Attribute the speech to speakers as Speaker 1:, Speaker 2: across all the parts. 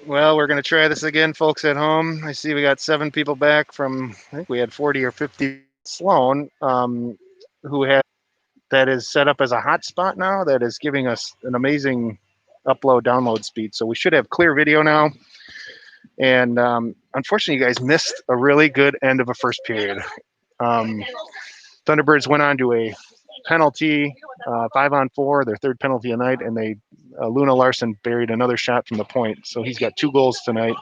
Speaker 1: Well, we're going to try this again, folks at home. I see we got 7 people back from, I think we had 40 or 50. Sloan, who had that is set up as a hotspot now, that is giving us an amazing upload download speed. So we should have clear video now. And unfortunately, you guys missed a really good end of a first period. Um, Thunderbirds went on to a penalty, 5-on-4, their third penalty of the night, and Luna Larson buried another shot from the point. So he's got 2 goals tonight,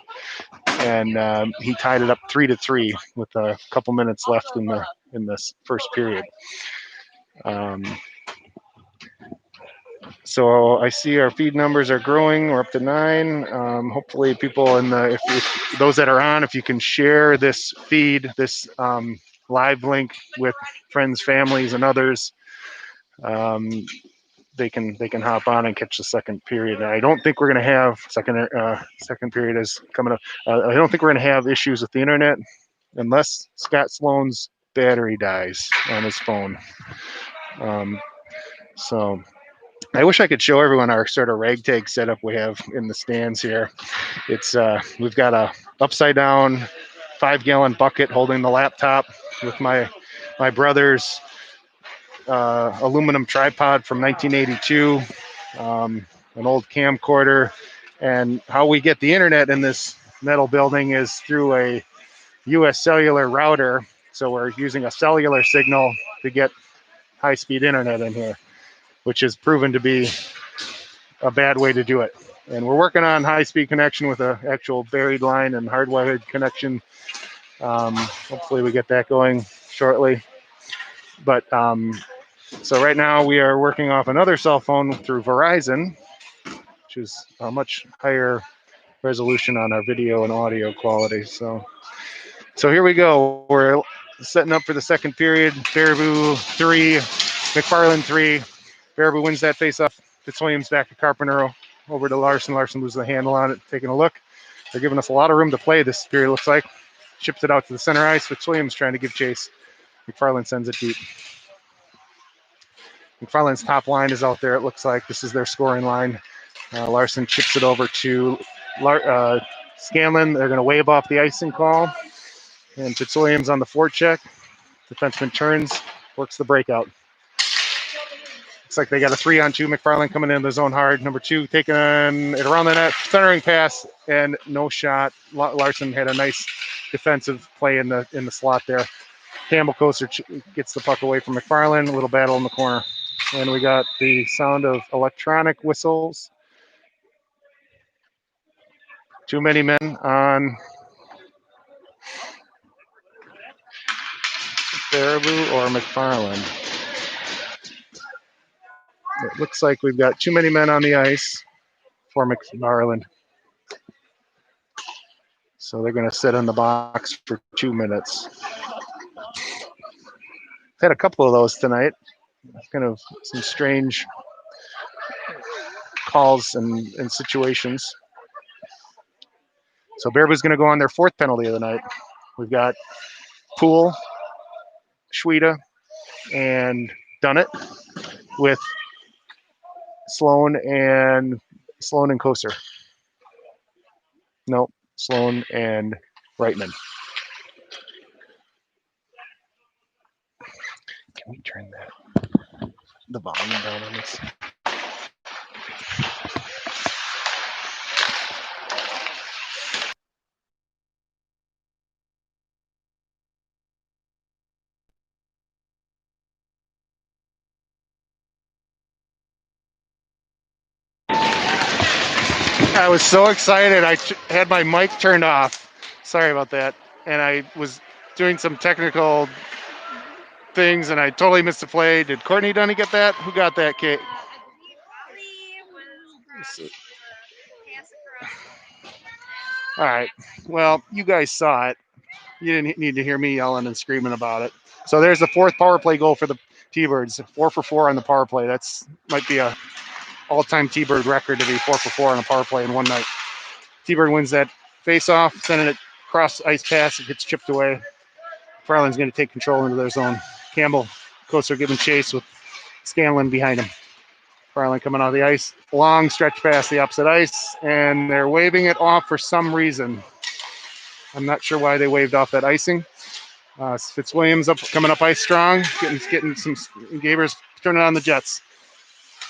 Speaker 1: and he tied it up 3-3 with a couple minutes left in this first period. Um, so I see our feed numbers are growing. We're up to 9. Hopefully, people if those that are on, if you can share this feed, this live link with friends, families, and others. They can hop on and catch the second period. I don't think we're going to have second period is coming up. I don't think we're going to have issues with the internet unless Scott Sloan's battery dies on his phone. So I wish I could show everyone our sort of ragtag setup we have in the stands here. It's we've got a upside down 5-gallon bucket holding the laptop with my brother's aluminum tripod from 1982, an old camcorder, and how we get the internet in this metal building is through a U.S. cellular router. So we're using a cellular signal to get high-speed internet in here, which has proven to be a bad way to do it. And we're working on high-speed connection with an actual buried line and hardwired connection. Hopefully we get that going shortly. But so right now we are working off another cell phone through Verizon, which is a much higher resolution on our video and audio quality. So here we go. We're setting up for the second period. Baraboo 3, McFarland 3. Baraboo wins that face-off. Fitzwilliams back to Carpenter over to Larson. Larson loses the handle on it. Taking a look. They're giving us a lot of room to play this period, looks like. Chips it out to the center ice. Fitzwilliams trying to give chase. McFarland sends it deep. McFarland's top line is out there, it looks like. This is their scoring line. Larson chips it over to Scanlon. They're going to wave off the icing call. And Fitzwilliams on the forecheck. Defenseman turns, works the breakout. Looks like they got a 3-on-2. McFarland coming into the zone hard. Number 2 taking it around the net, centering pass, and no shot. Larson had a nice defensive play in the slot there. Campbell Coaster gets the puck away from McFarland. A little battle in the corner. And we got the sound of electronic whistles. Too many men on Baraboo or McFarland. It looks like we've got too many men on the ice for McFarland. So they're going to sit in the box for 2 minutes. Had a couple of those tonight. Kind of some strange calls and situations. So Baraboo's going to go on their 4th penalty of the night. We've got Poole, Schweda, and Dunnett with Sloan and Koser. No, Sloan and Reitman. Can we turn the volume down on this? I was so excited. I had my mic turned off. Sorry about that. And I was doing some technical things, and I totally missed the play. Did Courtney Dunny get that? Who got that, Kate? All right. Well, you guys saw it. You didn't need to hear me yelling and screaming about it. So there's the 4th power play goal for the T-Birds. 4 for 4 on the power play. That's might be a all-time T-Bird record to be 4 for 4 on a power play in one night. T-Bird wins that face-off, sending it across ice pass. It gets chipped away. Farland's going to take control into their zone. Campbell, Coaster giving chase with Scanlon behind him. McFarland coming out of the ice. Long stretch past the opposite ice, and they're waving it off for some reason. I'm not sure why they waved off that icing. Fitzwilliams coming up ice strong, getting some Gabers turning on the Jets.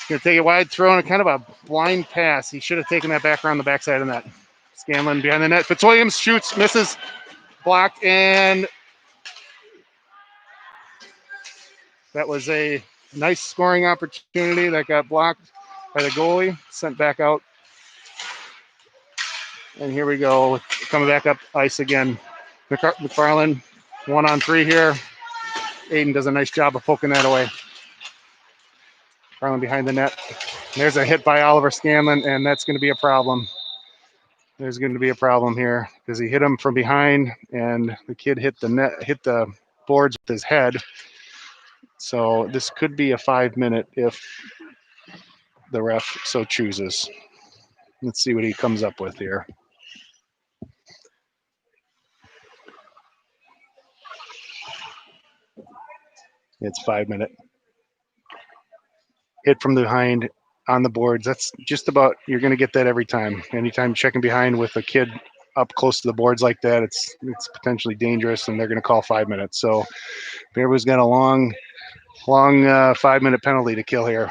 Speaker 1: Going to take it wide, throwing a kind of a blind pass. He should have taken that back around the backside of the net. Scanlon behind the net. Fitzwilliams shoots, misses, blocked, and that was a nice scoring opportunity that got blocked by the goalie, sent back out. And here we go, coming back up ice again. McFarland, 1-on-3 here. Aiden does a nice job of poking that away. McFarland behind the net. There's a hit by Oliver Scanlon, and that's going to be a problem. There's going to be a problem here because he hit him from behind, and the kid hit the boards with his head. So this could be a 5-minute if the ref so chooses. Let's see what he comes up with here. It's 5-minute. Hit from behind on the boards. That's just about, you're going to get that every time. Anytime checking behind with a kid up close to the boards like that, it's potentially dangerous, and they're going to call 5 minutes. So Bearwood's got a long 5-minute penalty to kill here.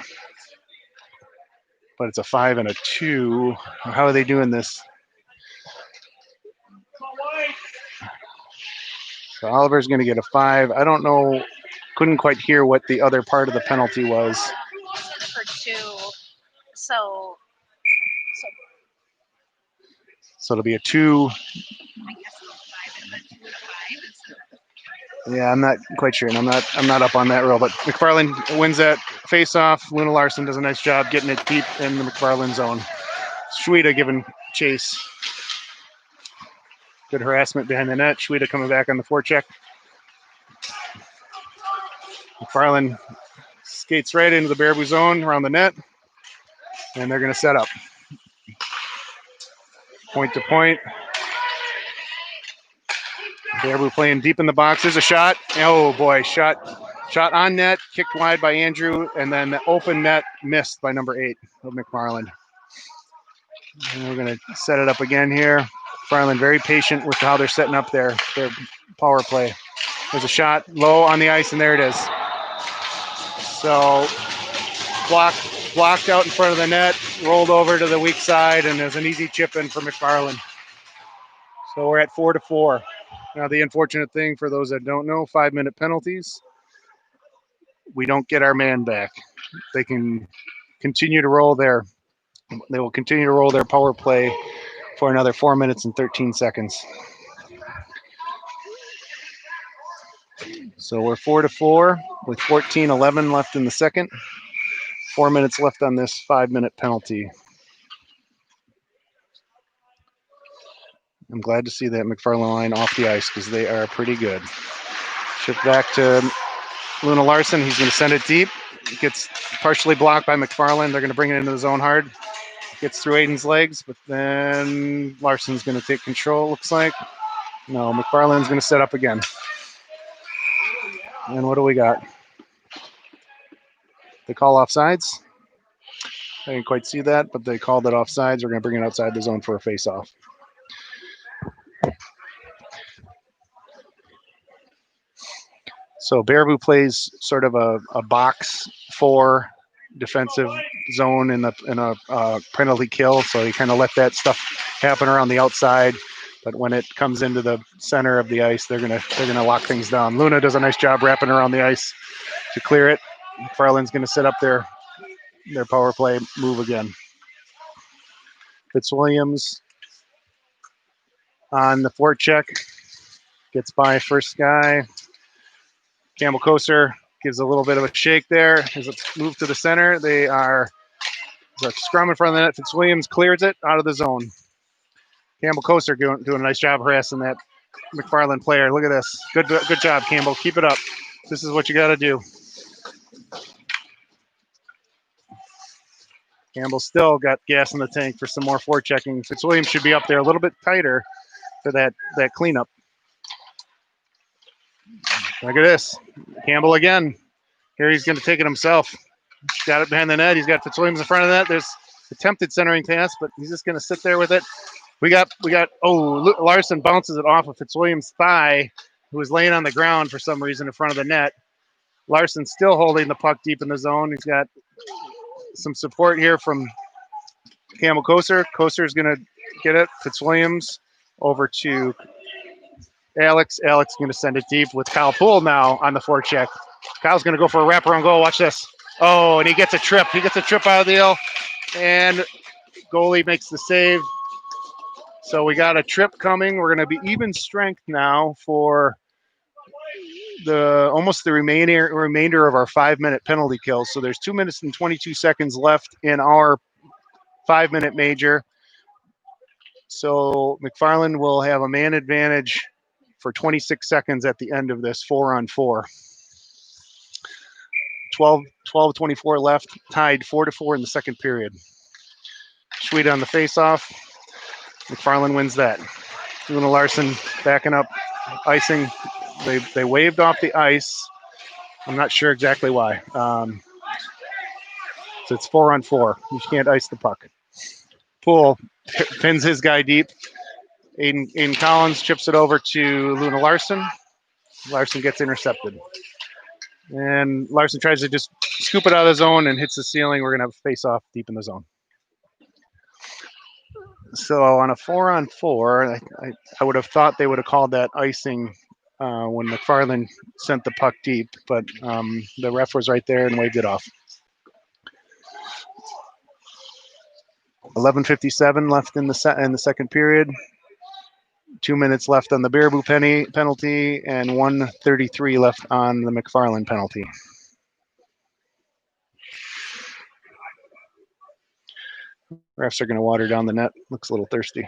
Speaker 1: But it's a 5 and a 2. How are they doing this? So Oliver's going to get a 5. I don't know. Couldn't quite hear what the other part of the penalty was.
Speaker 2: For 2. So
Speaker 1: it'll be a 2.
Speaker 2: I guess it's 5 and a 5.
Speaker 1: Yeah, I'm not quite sure, and I'm not up on that rule. But McFarland wins that face-off. Luna Larson does a nice job getting it deep in the McFarland zone. Schweda giving chase. Good harassment behind the net. Schweda coming back on the forecheck. McFarland skates right into the Baraboo zone around the net, and they're going to set up. Point to point. Baraboo playing deep in the box. There's a shot. Oh boy, shot on net, kicked wide by Andrew, and then the open net missed by number 8 of McFarland. And we're going to set it up again here. McFarland very patient with how they're setting up their power play. There's a shot low on the ice, and there it is. So blocked out in front of the net, rolled over to the weak side, and there's an easy chip in for McFarland. So we're at 4-4. Now, the unfortunate thing for those that don't know, 5-minute penalties, we don't get our man back. They can continue to roll they will continue to roll their power play for another 4 minutes and 13 seconds. So we're 4-4 with 14:11 left in the second. 4 minutes left on this 5-minute penalty. I'm glad to see that McFarland line off the ice because they are pretty good. Shift back to Luna Larson. He's going to send it deep. It gets partially blocked by McFarland. They're going to bring it into the zone hard. Gets through Aiden's legs, but then Larson's going to take control, looks like. No, McFarland's going to set up again. And what do we got? They call offsides. I didn't quite see that, but they called it offsides. We're going to bring it outside the zone for a face-off. So Baraboo plays sort of a box 4 defensive zone in a penalty kill. So you kind of let that stuff happen around the outside. But when it comes into the center of the ice, they're gonna lock things down. Luna does a nice job wrapping around the ice to clear it. McFarland's gonna set up their power play move again. Fitzwilliams on the forecheck, gets by first guy. Campbell Koser gives a little bit of a shake there as it's moved to the center. There's a scrum in front of the net. Fitzwilliams clears it out of the zone. Campbell Koser doing a nice job harassing that McFarland player. Look at this. Good job, Campbell. Keep it up. This is what you got to do. Campbell still got gas in the tank for some more forechecking. Fitzwilliams should be up there a little bit tighter for that cleanup. Look at this. Campbell again. Here he's going to take it himself. Got it behind the net. He's got Fitzwilliams in front of that. There's attempted centering pass, but he's just going to sit there with it. We got. Larson bounces it off of Fitzwilliams' thigh, who was laying on the ground for some reason in front of the net. Larson still holding the puck deep in the zone. He's got some support here from Campbell Koser. Koser is going to get it. Fitzwilliams over to Alex. Alex is going to send it deep with Kyle Poole now on the forecheck. Kyle's going to go for a wraparound goal. Watch this. Oh, and he gets a trip. He gets a trip out of the deal, and goalie makes the save. So we got a trip coming. We're going to be even strength now for almost the remainder of our 5-minute penalty kills. So there's 2 minutes and 22 seconds left in our 5-minute major. So McFarland will have a man advantage for 26 seconds at the end of this 4-on-4. 12-24 left, tied 4-4 in the second period. Schwede on the faceoff. McFarland wins that. Luna Larson backing up, icing. They waved off the ice. I'm not sure exactly why. So it's 4-on-4. You can't ice the puck. Poole pins his guy deep. Aiden Collins chips it over to Luna Larson. Larson gets intercepted. And Larson tries to just scoop it out of the zone and hits the ceiling. We're going to have a face-off deep in the zone. So on a 4-on-4, I would have thought they would have called that icing when McFarland sent the puck deep, but the ref was right there and waved it off. 11:57 left in the second period. 2 minutes left on the Baraboo penalty, and 1:33 left on the McFarland penalty. Refs are going to water down the net. Looks a little thirsty.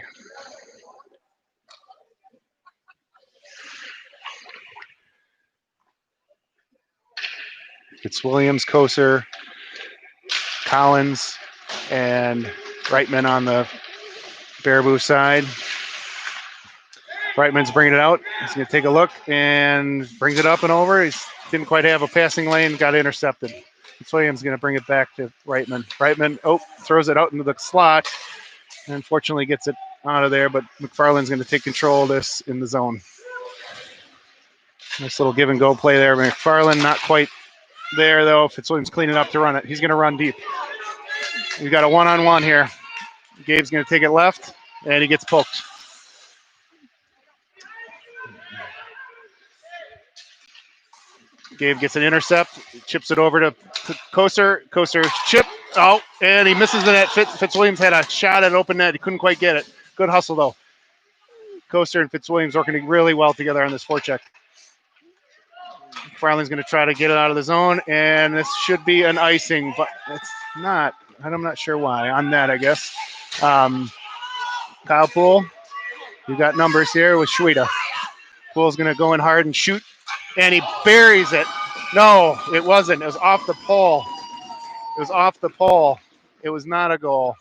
Speaker 1: Fitzwilliams, Koser, Collins, and Reitman on the Baraboo side. Reitman's bringing it out. He's going to take a look and brings it up and over. He didn't quite have a passing lane, got intercepted. Fitzwilliams is going to bring it back to Reitman. Reitman, throws it out into the slot. And unfortunately gets it out of there, but McFarland's going to take control of this in the zone. Nice little give and go play there. McFarland not quite there, though. Fitzwilliams cleaning up to run it. He's going to run deep. We got a one-on-one here. Gabe's going to take it left, and he gets poked. Gabe gets an intercept, chips it over to Koser. Koser chip. Oh, and he misses the net. Fitzwilliams had a shot at open net. He couldn't quite get it. Good hustle, though. Koser and Fitzwilliams working really well together on this forecheck. Farley's going to try to get it out of the zone, and this should be an icing, but it's not. I'm not sure why. On that, I guess. Kyle Poole, we've got numbers here with Schwede. Poole's going to go in hard and shoot, and he buries it. No, it wasn't. It was off the pole. It was off the pole. It was not a goal.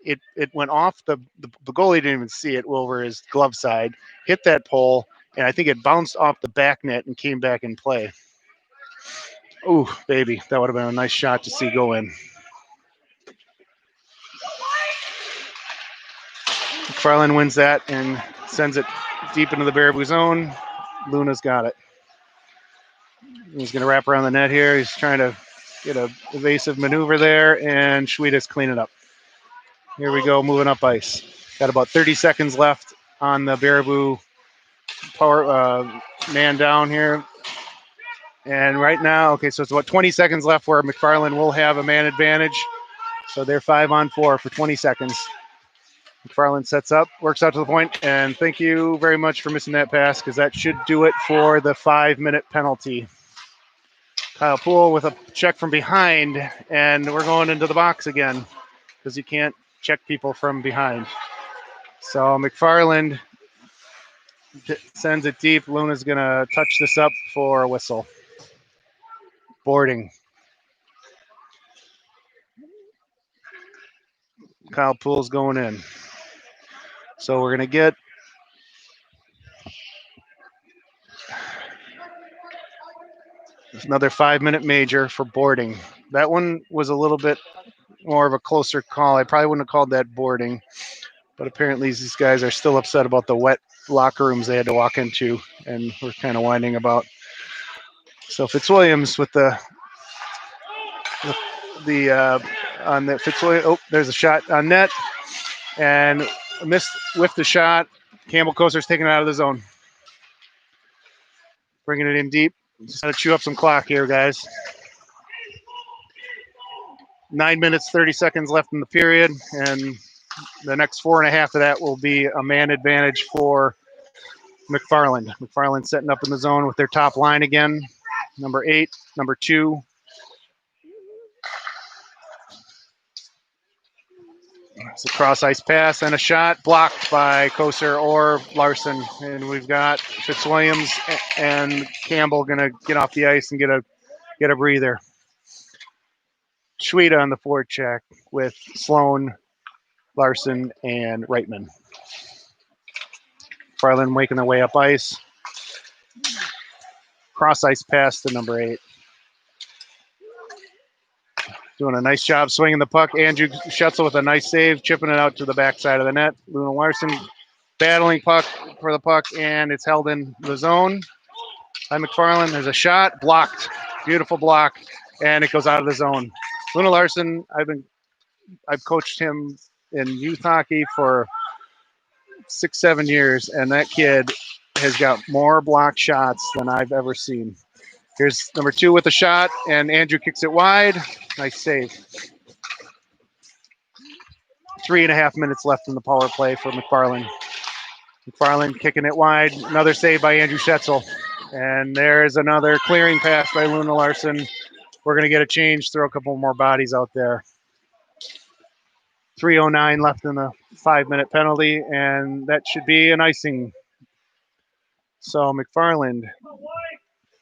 Speaker 1: It went off the goalie didn't even see it over his glove side, hit that pole, and I think it bounced off the back net and came back in play. Ooh, baby, that would have been a nice shot to see go in. McFarland wins that and sends it deep into the Baraboo zone. Luna's got it. He's going to wrap around the net here. He's trying to get an evasive maneuver there, and Schwede's clean it up. Here we go, moving up ice. Got about 30 seconds left on the Baraboo power man down here. And right now, okay, so it's about 20 seconds left where McFarland will have a man advantage. So they're 5-on-4 for 20 seconds. McFarland sets up, works out to the point, and thank you very much for missing that pass because that should do it for the 5-minute penalty. Kyle Poole with a check from behind, and we're going into the box again because you can't check people from behind. So McFarland sends it deep. Luna's going to touch this up for a whistle. Boarding. Kyle Poole's going in. So we're going to get another 5-minute major for boarding. That one was a little bit more of a closer call. I probably wouldn't have called that boarding, but apparently these guys are still upset about the wet locker rooms they had to walk into, and we're kind of whining about. So Fitzwilliams with the on the Fitzwilliams. Oh, there's a shot on net and missed with the shot. Campbell Koser's taking it out of the zone, bringing it in deep. Just got to chew up some clock here, guys. 9 minutes, 30 seconds left in the period, and the next 4.5 of that will be a man advantage for McFarland. McFarland setting up in the zone with their top line again. Number 8, number 2. It's a cross ice pass and a shot blocked by Koser or Larson. And we've got Fitzwilliams and Campbell going to get off the ice and get a breather. Schweda on the forecheck with Sloan, Larson, and Reitman. Farland making their way up ice. Cross ice pass to number 8. Doing a nice job swinging the puck. Andrew Schetzel with a nice save, chipping it out to the backside of the net. Luna Larson battling puck for the puck, and it's held in the zone by McFarland. There's a shot, blocked. Beautiful block, and it goes out of the zone. Luna Larson, I've coached him in youth hockey for 6-7 years, and that kid has got more blocked shots than I've ever seen. Here's number 2 with a shot, and Andrew kicks it wide. Nice save. 3.5 minutes left in the power play for McFarland. McFarland kicking it wide. Another save by Andrew Schetzel. And there's another clearing pass by Luna Larson. We're going to get a change, throw a couple more bodies out there. 3:09 left in the 5-minute penalty, and that should be an icing. So McFarland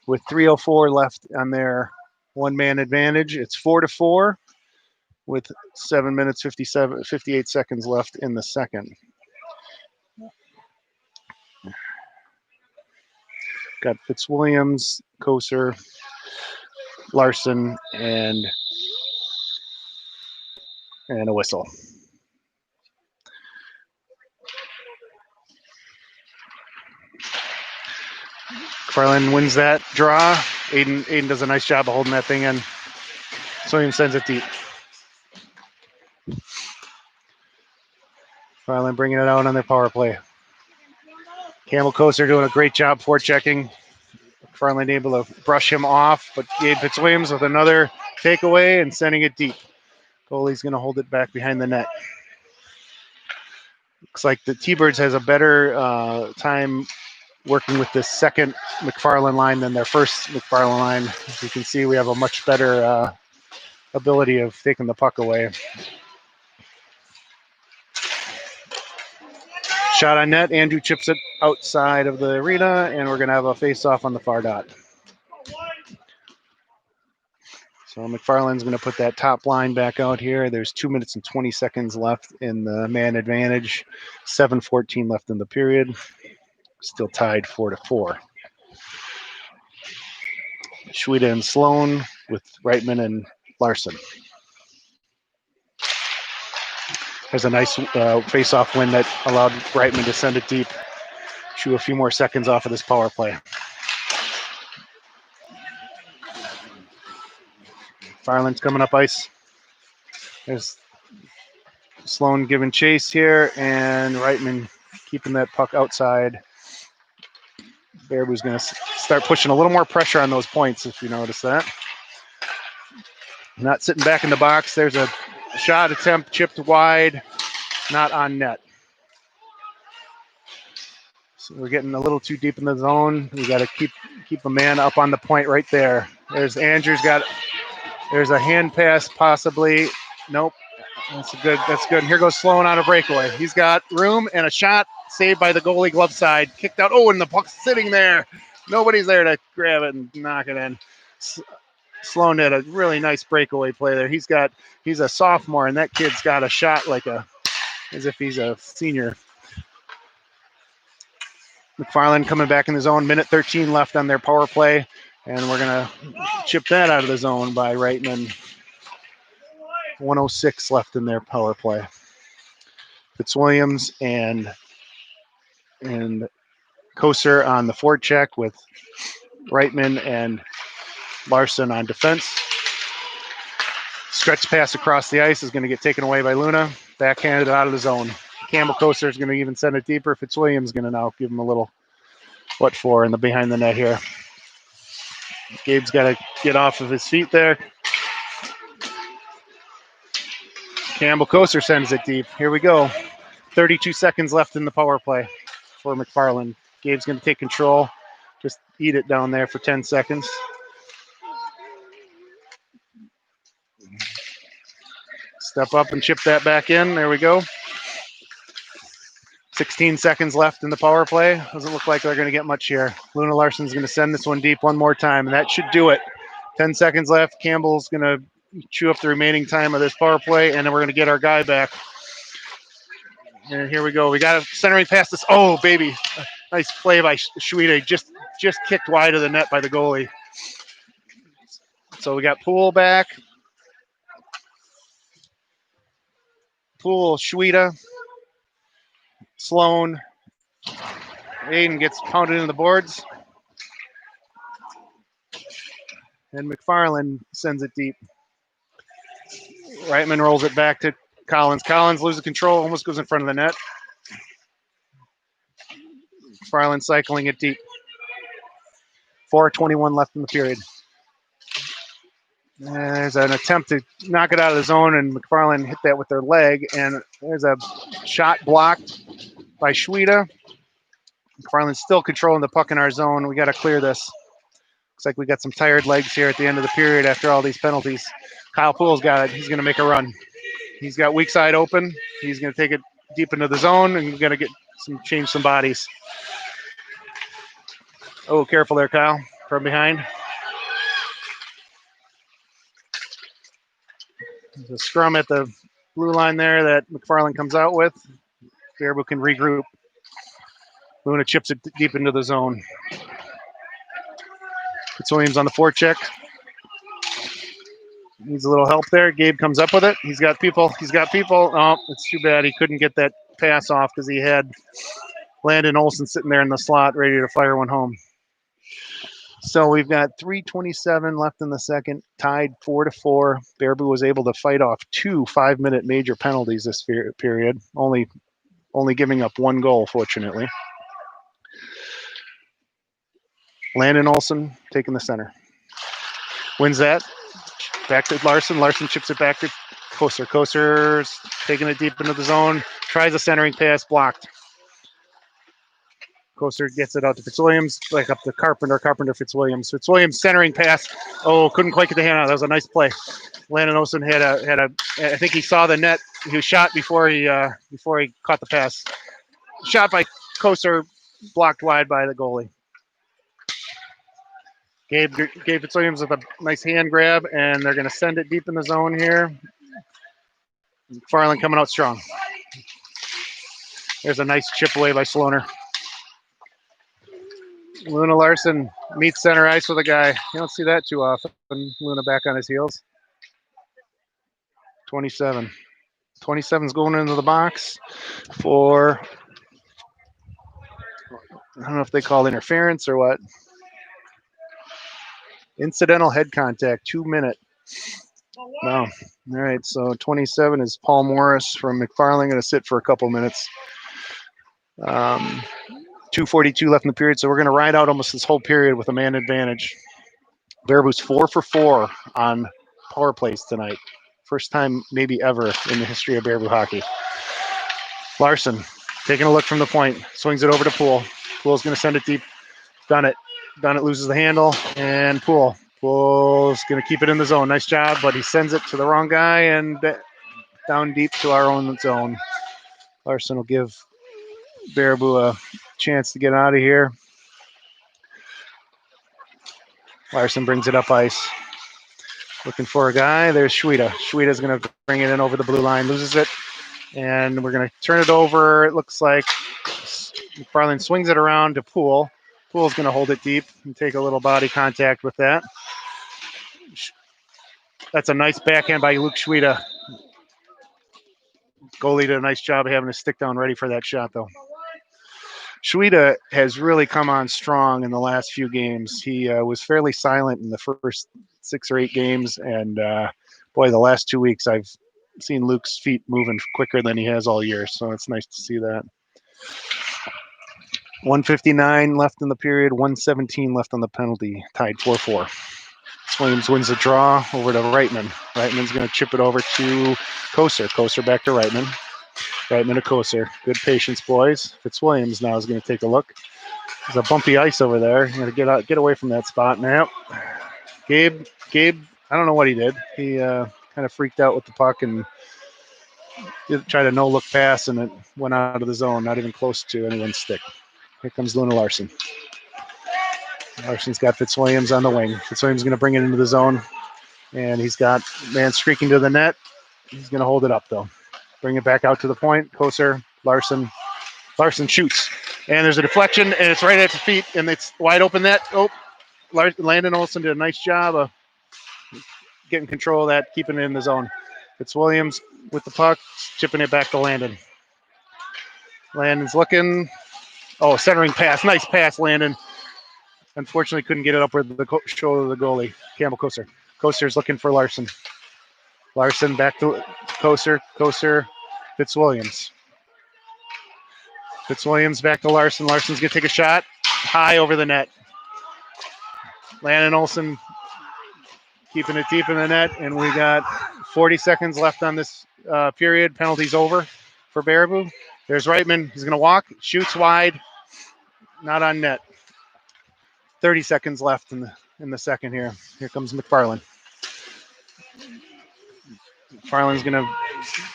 Speaker 1: with 3:04 left on their one-man advantage. It's 4-4 with 7 minutes 58 seconds left in the second. Got Fitzwilliams, Koser, Larson, and a whistle. McFarland wins that draw. Aiden does a nice job of holding that thing in. Williams sends it deep. McFarland bringing it out on their power play. Campbell Koser doing a great job forechecking. McFarland able to brush him off, but Gabe Fitzwilliams with another takeaway and sending it deep. Goalie's going to hold it back behind the net. Looks like the T-Birds has a better time working with this second McFarland line than their first McFarland line. As you can see, we have a much better ability of taking the puck away. Shot on net. Andrew chips it outside of the arena, and we're going to have a face-off on the far dot. So McFarland's going to put that top line back out here. There's 2 minutes and 20 seconds left in the man advantage. 7:14 left in the period. Still tied 4-4. Schweda and Sloan with Reitman and Larson. There's a nice face-off win that allowed Reitman to send it deep. Chew a few more seconds off of this power play. Farland's coming up ice. There's Sloan giving chase here, and Reitman keeping that puck outside. Bearaboo's going to start pushing a little more pressure on those points, if you notice that. Not sitting back in the box. There's a shot attempt chipped wide, not on net. So we're getting a little too deep in the zone. We got to keep a man up on the point right there. There's Andrews there's a hand pass possibly. Nope. That's good. And here goes Sloan on a breakaway. He's got room and a shot saved by the goalie glove side. Kicked out. Oh, and the puck's sitting there. Nobody's there to grab it and knock it in. Sloan had a really nice breakaway play there. He's a sophomore, and that kid's got a shot as if he's a senior. McFarland coming back in the zone. Minute 13 left on their power play, and we're going to chip that out of the zone by Reitman. 1:06 left in their power play. Fitzwilliams and Koser on the forecheck with Reitman and Larson on defense. Stretch pass across the ice is going to get taken away by Luna. Backhanded out of the zone. Campbell Koser is going to even send it deeper. Fitzwilliams is going to now give him a little what for in the behind the net here. Gabe's got to get off of his feet there. Campbell Koser sends it deep. Here we go. 32 seconds left in the power play for McFarland. Gabe's going to take control. Just eat it down there for 10 seconds. Step up and chip that back in. There we go. 16 seconds left in the power play. Doesn't look like they're going to get much here. Luna Larson's going to send this one deep one more time, and that should do it. 10 seconds left. Campbell's going to chew up the remaining time of this power play, and then we're going to get our guy back. And here we go. We got a centering pass this. Oh, baby. Nice play by Schwede. Just kicked wide of the net by the goalie. So we got Poole back. Poole, Schwede, Sloan. Aiden gets pounded into the boards. And McFarland sends it deep. Reitman rolls it back to Collins. Collins loses control, almost goes in front of the net. McFarland cycling it deep. 4:21 left in the period. There's an attempt to knock it out of the zone, and McFarland hit that with their leg. And there's a shot blocked by Schwede. McFarland's still controlling the puck in our zone. We got to clear this. Looks like we got some tired legs here at the end of the period after all these penalties. Kyle Poole's got it. He's going to make a run. He's got weak side open. He's going to take it deep into the zone, and we're going to change some bodies. Oh, careful there, Kyle, from behind. There's a scrum at the blue line there that McFarland comes out with. Baraboo can regroup. Luna chips it deep into the zone. Fitzwilliams on the forecheck. Needs a little help there. Gabe comes up with it. He's got people. Oh, it's too bad he couldn't get that pass off because he had Landon Olson sitting there in the slot ready to fire one home. So we've got 3:27 left in the second, tied 4-4. Baraboo was able to fight off 2 5-minute major penalties this period, only giving up 1 goal, fortunately. Landon Olson taking the center. Wins that. Back to Larson. Larson chips it back to Koser. Koser's taking it deep into the zone. Tries a centering pass, blocked. Koser gets it out to Fitzwilliams, back up to Carpenter. Fitzwilliams. Fitzwilliams centering pass. Oh, couldn't quite get the hand out. That was a nice play. Landon Olson had a. I think he saw the net. He was shot before he caught the pass. Shot by Koser, blocked wide by the goalie. Gabe Fitzwilliams with a nice hand grab, and they're going to send it deep in the zone here. McFarland coming out strong. There's a nice chip away by Sloaner. Luna Larson meets center ice with a guy. You don't see that too often. Luna back on his heels. 27. 27's going into the box for, I don't know if they called interference or what. Incidental head contact, 2 minute. No. All right, so 27 is Paul Morris from McFarland, going to sit for a couple minutes. 2:42 left in the period, so we're going to ride out almost this whole period with a man advantage. Baraboo's 4 for 4 on power plays tonight. First time maybe ever in the history of Baraboo hockey. Larson taking a look from the point, swings it over to Poole. Poole's going to send it deep. Done it loses the handle, and Poole's going to keep it in the zone. Nice job, but he sends it to the wrong guy and down deep to our own zone. Larson will give Baraboo a chance to get out of here. Larson brings it up ice. Looking for a guy. There's Schwede. Schwede's going to bring it in over the blue line, loses it, and we're going to turn it over. It looks like McFarland swings it around to Poole. Poole's going to hold it deep and take a little body contact with that. That's a nice backhand by Luke Schwede. Goalie did a nice job of having his stick down ready for that shot, though. Shweta has really come on strong in the last few games. He was fairly silent in the first 6 or 8 games, and boy, the last 2 weeks I've seen Luke's feet moving quicker than he has all year, so it's nice to see that. 1:59 left in the period, 1:17 left on the penalty, tied 4-4. Williams wins the draw over to Reitman. Reitman's going to chip it over to Koser. Koser back to Reitman. Reitman to Koser. Good patience, boys. Fitzwilliams now is going to take a look. There's a bumpy ice over there. You're going to get away from that spot now. Gabe, I don't know what he did. He kind of freaked out with the puck and tried a no-look pass, and it went out of the zone, not even close to anyone's stick. Here comes Luna Larson. Larson's got Fitzwilliams on the wing. Fitzwilliams is going to bring it into the zone, and he's got man streaking to the net. He's going to hold it up, though. Bring it back out to the point. Koser, Larson. Larson shoots, and there's a deflection, and it's right at the feet, and it's wide open net. Oh, Landon Olsen did a nice job of getting control of that, keeping it in the zone. Fitzwilliams with the puck, chipping it back to Landon. Landon's looking. Oh, centering pass. Nice pass, Landon. Unfortunately, couldn't get it up with the shoulder of the goalie, Campbell Koser. Koser's looking for Larson. Larson back to Koser. Koser, Fitzwilliams. Fitzwilliams back to Larson. Larson's going to take a shot high over the net. Landon Olsen keeping it deep in the net, and we got 40 seconds left on this period. Penalty's over for Baraboo. There's Reitman. He's going to walk, shoots wide, not on net. 30 seconds left in the second here. Here comes McFarland. McFarland's going to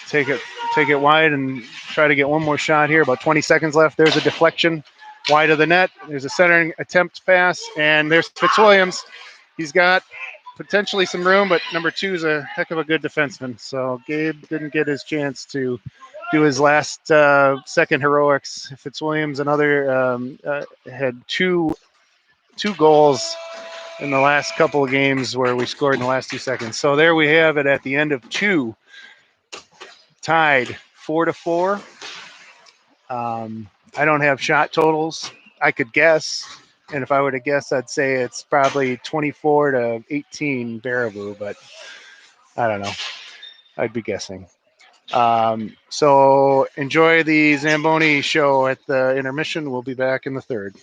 Speaker 1: take it wide and try to get one more shot here. About 20 seconds left. There's a deflection wide of the net. There's a centering attempt pass, and there's Fitzwilliams. He's got potentially some room, but number 2 is a heck of a good defenseman. So Gabe didn't get his chance to do his last second heroics. Fitzwilliams had two goals in the last couple of games where we scored in the last 2 seconds. So there we have it at the end of 2, tied 4-4. I don't have shot totals. I could guess, and if I were to guess, I'd say it's probably 24-18 Baraboo, but I don't know. I'd be guessing. So enjoy the Zamboni show at the intermission. We'll be back in the third.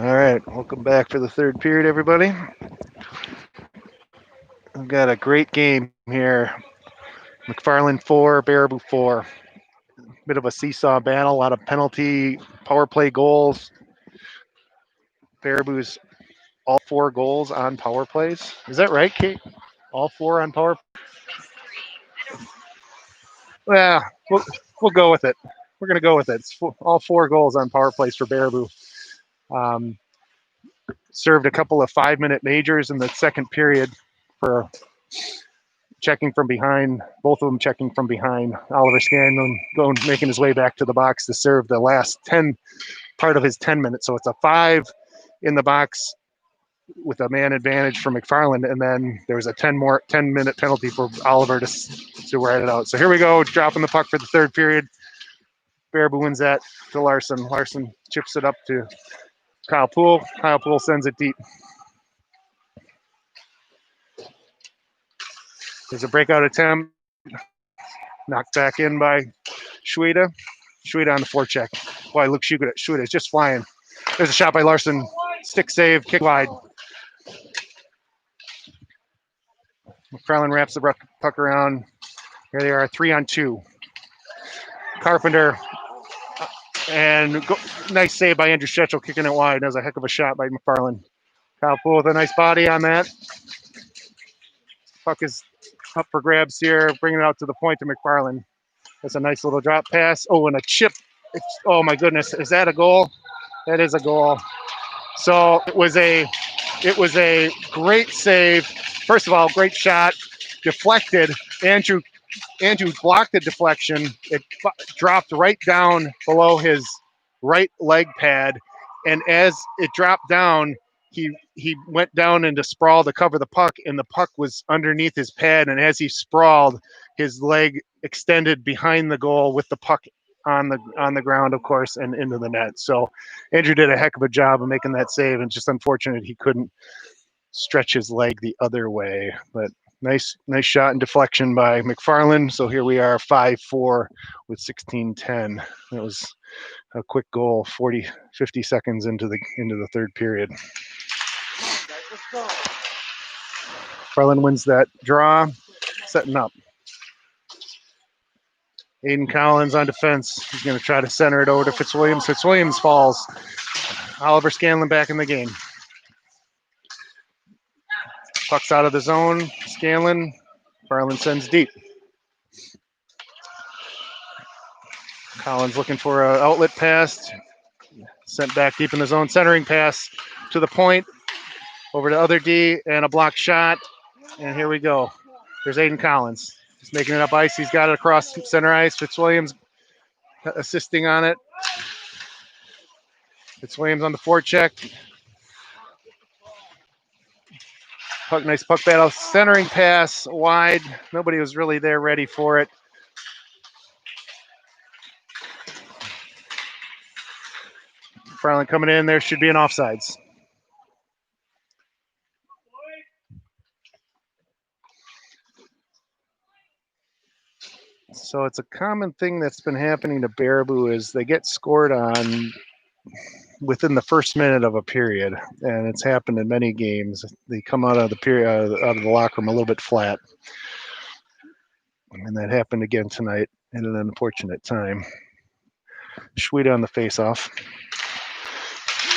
Speaker 1: All right, welcome back for the third period, everybody. We've got a great game here. McFarland 4, Baraboo 4. Bit of a seesaw battle, a lot of penalty, power play goals. Baraboo's all 4 goals on power plays. Is that right, Kate? All 4 on power. Well, we'll go with it. We're going to go with it. It's all 4 goals on power plays for Baraboo. Served a couple of 5-minute majors in the second period for checking from behind, both of them checking from behind. Oliver Scanlon making his way back to the box to serve the last part of his 10 minutes. So it's a 5 in the box with a man advantage for McFarland, and then there was a 10-minute penalty for Oliver to ride it out. So here we go, dropping the puck for the third period. Baraboo wins that to Larson. Larson chips it up to Kyle Poole. Kyle Poole sends it deep. There's a breakout attempt. Knocked back in by Schweda. Schweda on the forecheck. Boy, look, Schweda is just flying. There's a shot by Larson. Stick save, kick wide. McFarland wraps the puck around. Here they are, 3-on-2. Carpenter. And nice save by Andrew Schetchel, kicking it wide. That was a heck of a shot by McFarland. Kyle Poole with a nice body on that. Puck is up for grabs here, bringing it out to the point to McFarland. That's a nice little drop pass. Oh, and a chip. Oh my goodness, is that a goal? That is a goal. So it was a great save. First of all, great shot, deflected. Andrew blocked the deflection. It dropped right down below his right leg pad, and as it dropped down, he went down into sprawl to cover the puck, and the puck was underneath his pad. And as he sprawled, his leg extended behind the goal with the puck on the ground, of course, and into the net. So Andrew did a heck of a job of making that save, and just unfortunate he couldn't stretch his leg the other way. But nice shot and deflection by McFarland. So here we are, 5-4 with 16:10. That was a quick goal, 50 seconds into the third period. McFarland wins that draw, setting up. Aiden Collins on defense. He's going to try to center it over to Fitzwilliams. Fitzwilliams falls. Oliver Scanlon back in the game. Puck's out of the zone. Scanlon. McFarland sends deep. Collins looking for an outlet pass. Sent back deep in the zone. Centering pass to the point. Over to other D and a blocked shot. And here we go. There's Aiden Collins. He's making it up ice. He's got it across center ice. Fitzwilliams assisting on it. Fitzwilliams on the forecheck. Nice puck battle. Centering pass wide. Nobody was really there ready for it. McFarland coming in. There should be an offsides. So it's a common thing that's been happening to Baraboo is they get scored on within the first minute of a period, and it's happened in many games. They come out of the period, out of the locker room a little bit flat, and that happened again tonight in an unfortunate time. Schweda on the faceoff.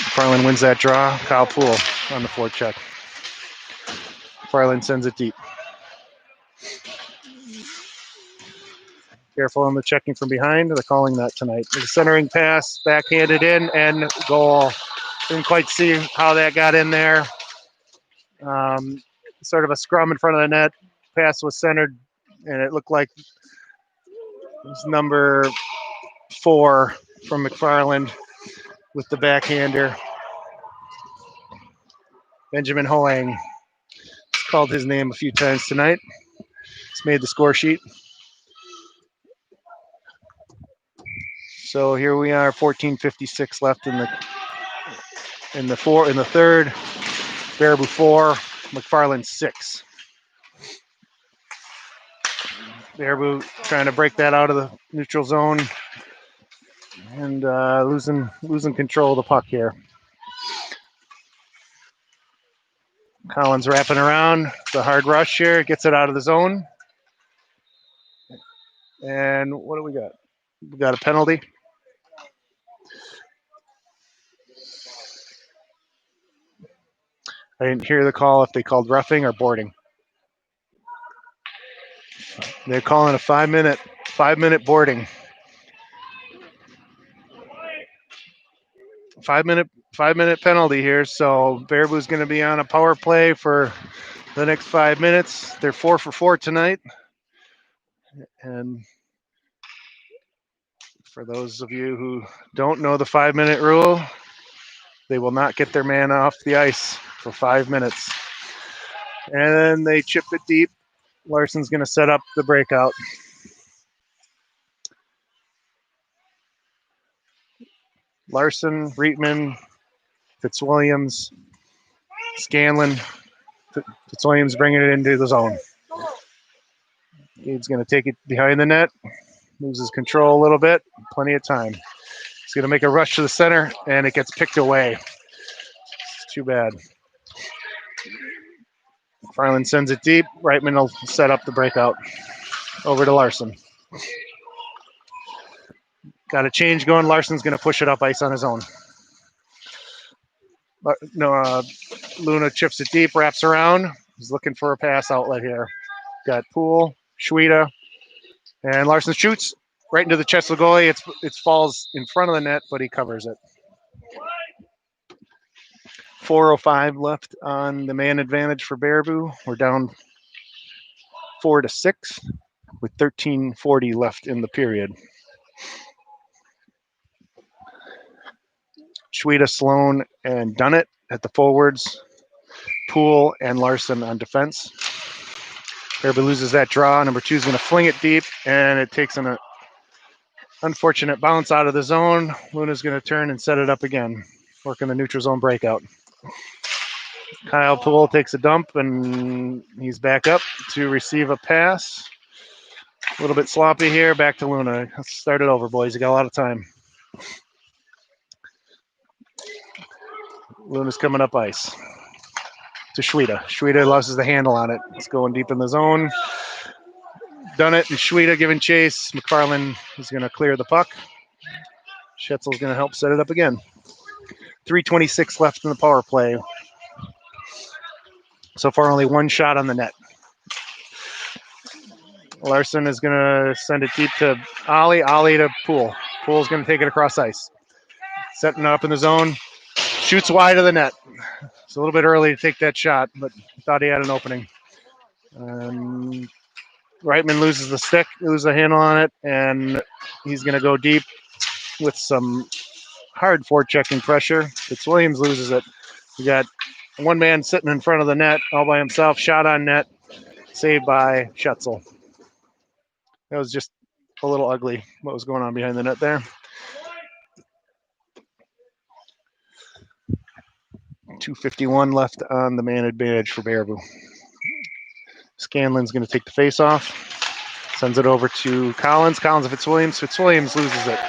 Speaker 1: McFarland wins that draw. Kyle Poole on the forecheck. McFarland sends it deep. Careful on the checking from behind. They're calling that tonight. The centering pass, backhanded in, and goal. Didn't quite see how that got in there. Sort of a scrum in front of the net. Pass was centered, and it looked like it was number 4 from McFarland with the backhander. Benjamin Hoang. Called his name a few times tonight. He's made the score sheet. So here we are, 14:56 left in the third. Baraboo 4, McFarland 6. Baraboo trying to break that out of the neutral zone and losing control of the puck here. Collins wrapping around. It's a hard rush here. Gets it out of the zone. And what do we got? We got a penalty. I didn't hear the call if they called roughing or boarding. They're calling a 5-minute boarding. 5-minute penalty here. So Baraboo's going to be on a power play for the next 5 minutes. They're 4 for 4 tonight. And for those of you who don't know the 5-minute rule, they will not get their man off the ice for 5 minutes. And then they chip it deep. Larson's going to set up the breakout. Larson, Reitman, Fitzwilliams, Scanlon. Fitzwilliams bringing it into the zone. He's going to take it behind the net. Loses control a little bit. Plenty of time. He's going to make a rush to the center, and it gets picked away. It's too bad. McFarland sends it deep. Reitman will set up the breakout. Over to Larson. Got a change going. Larson's going to push it up ice on his own. Luna chips it deep, wraps around. He's looking for a pass outlet here. Got Poole, Schweda, and Larson shoots right into the chest of the goalie. It falls in front of the net, but he covers it. 4:05 left on the man advantage for Baraboo. We're down 4-6 with 13:40 left in the period. Schweda, Sloan, and Dunnett at the forwards. Poole and Larson on defense. Baraboo loses that draw. Number 2 is going to fling it deep, and it takes an unfortunate bounce out of the zone. Luna's going to turn and set it up again, working the neutral zone breakout. Kyle Poole takes a dump, and he's back up to receive a pass. A little bit sloppy here. Back to Luna. Let's start it over, boys. You got a lot of time. Luna's coming up ice to Schweda. Schweda loses the handle on it. It's going deep in the zone. Dunnett and Schweda giving chase. McFarland is going to clear the puck. Schetzel's going to help set it up again. 3:26 left in the power play. So far, only one shot on the net. Larson is going to send it deep to Ollie. Ollie to Poole. Poole's going to take it across ice. Setting it up in the zone. Shoots wide of the net. It's a little bit early to take that shot, but thought he had an opening. Reitman loses the stick, loses the handle on it, and he's going to go deep with some hard forechecking pressure. Fitzwilliams loses it. We got one man sitting in front of the net all by himself. Shot on net, saved by Schetzel. That was just a little ugly what was going on behind the net there. 2:51 left on the man advantage for Baraboo. Scanlon's going to take the face off. Sends it over to Collins. Collins and Fitzwilliams. Fitzwilliams loses it.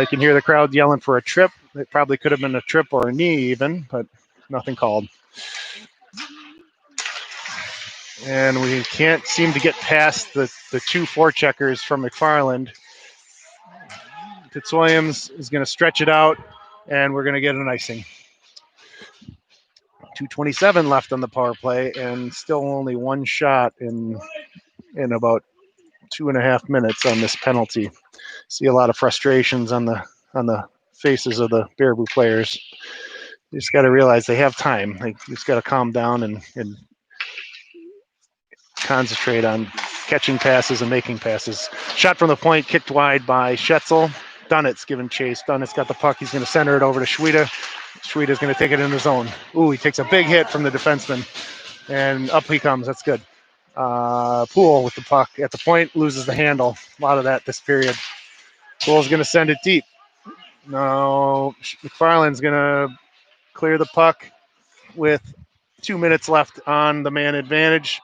Speaker 1: You can hear the crowd yelling for a trip. It probably could have been a trip or a knee even, but nothing called. And we can't seem to get past the 2 forecheckers from McFarland. Fitzwilliams is going to stretch it out, and we're going to get an icing. 2:27 left on the power play, and still only one shot in about 2.5 minutes on this penalty. See a lot of frustrations on the faces of the Baraboo players. You just got to realize they have time. They just got to calm down and concentrate on catching passes and making passes. Shot from the point, kicked wide by Schetzel. Dunnett's giving chase. Dunnett's got the puck. He's going to center it over to Schweda. Schweda's going to take it in the zone. Ooh, he takes a big hit from the defenseman, and up he comes. That's good. Poole with the puck at the point, loses the handle. A lot of that this period. Poole's going to send it deep. No, McFarland's going to clear the puck with 2 minutes left on the man advantage.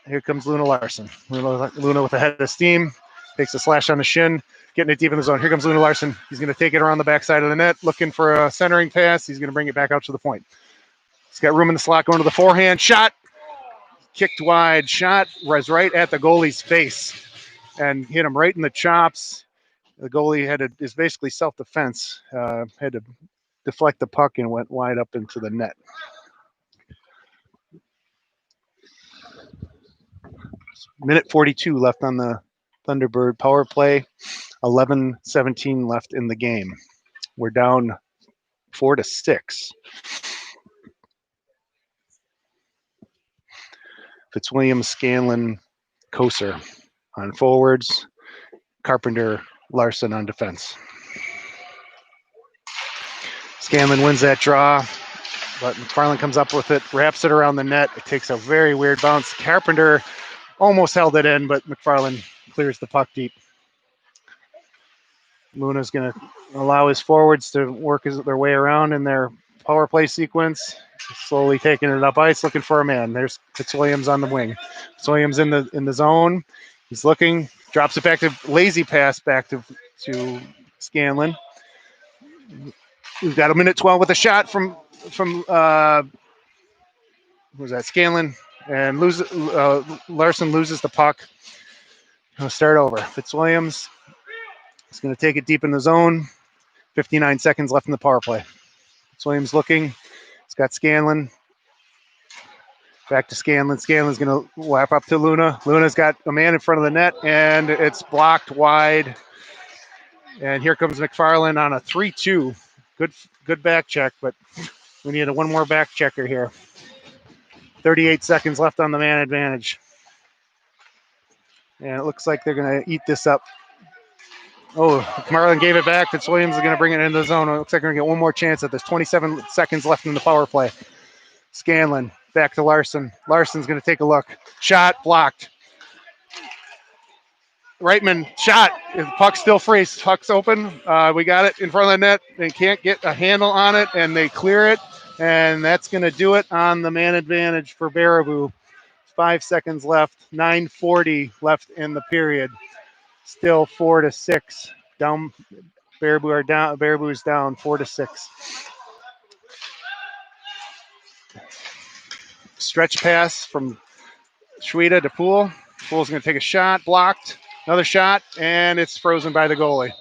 Speaker 1: Here comes Luna Larson. Luna with a head of steam, takes a slash on the shin, getting it deep in the zone. Here comes Luna Larson. He's going to take it around the backside of the net, looking for a centering pass. He's going to bring it back out to the point. He's got room in the slot going to the forehand. Shot. Kicked wide. Shot was right at the goalie's face and hit him right in the chops. The goalie is basically self-defense. Had to deflect the puck and went wide up into the net. Minute 42 left on the Thunderbird power play. 11:17 left in the game. We're down 4-6. Fitzwilliams, Scanlon, Koser on forwards. Carpenter, Larson on defense. Scanlon wins that draw, but McFarland comes up with it, wraps it around the net. It takes a very weird bounce. Carpenter almost held it in, but McFarland clears the puck deep. Luna's going to allow his forwards to work their way around in their power play sequence. Slowly taking it up ice, looking for a man. There's Fitzwilliams on the wing. Fitzwilliams in the zone. He's looking, drops it back to lazy pass back to Scanlon. We've got a minute 12 with a shot from who was that? Scanlon, and Larson loses the puck. I'll start over. Fitzwilliams is going to take it deep in the zone. 59 seconds left in the power play. Fitzwilliams looking. He's got Scanlon. Back to Scanlon. Scanlon's going to lap up to Luna. Luna's got a man in front of the net, and it's blocked wide. And here comes McFarland on a 3-2. Good back check, but we need one more back checker here. 38 seconds left on the man advantage. And it looks like they're going to eat this up. Oh, McFarland gave it back. Fitzwilliams is going to bring it into the zone. It looks like we're going to get one more chance at this. 27 seconds left in the power play. Scanlon back to Larson. Larson's going to take a look. Shot blocked. Reitman shot. The puck's still free. Puck's open. We got it in front of the net. They can't get a handle on it, and they clear it. And that's going to do it on the man advantage for Baraboo. 5 seconds left. 9:40 left in the period. Still 4-6. Down. Baraboo are down. Baraboo is down 4-6. Stretch pass from Schweda to Poole. Poole's going to take a shot. Blocked. Another shot, and it's frozen by the goalie.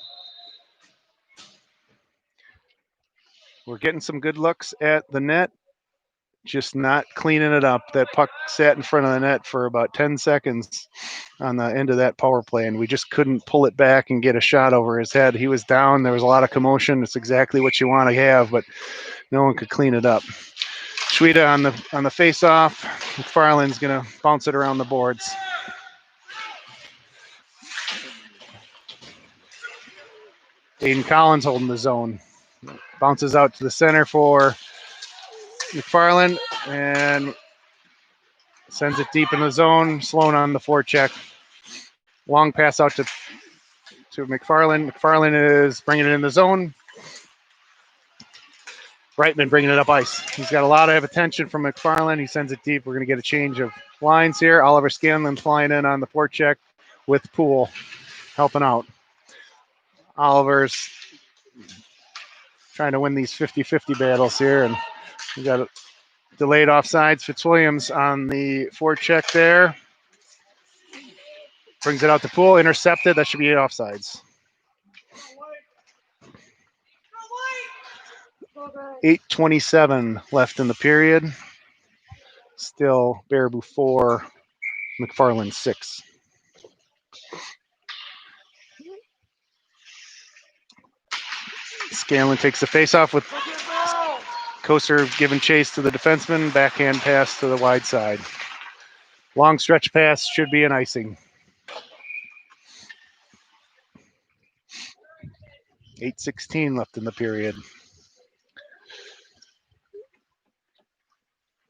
Speaker 1: We're getting some good looks at the net, just not cleaning it up. That puck sat in front of the net for about 10 seconds on the end of that power play, and we just couldn't pull it back and get a shot over his head. He was down. There was a lot of commotion. It's exactly what you want to have, but no one could clean it up. Schweda on the face-off. McFarland's going to bounce it around the boards. Aiden Collins holding the zone. Bounces out to the center for McFarland and sends it deep in the zone. Sloan on the forecheck. Long pass out to McFarland. McFarland is bringing it in the zone. Reitman bringing it up ice. He's got a lot of attention from McFarland. He sends it deep. We're going to get a change of lines here. Oliver Scanlon flying in on the forecheck with Poole helping out. Oliver's trying to win these 50-50 battles here, and we got a delayed offsides. Fitzwilliams on the forecheck there. Brings it out to Poole, intercepted. That should be offsides. 8:27 left in the period. Still Baraboo 4, McFarland 6. Scanlon takes the faceoff with Koser giving chase to the defenseman. Backhand pass to the wide side. Long stretch pass should be an icing. 8:16 left in the period.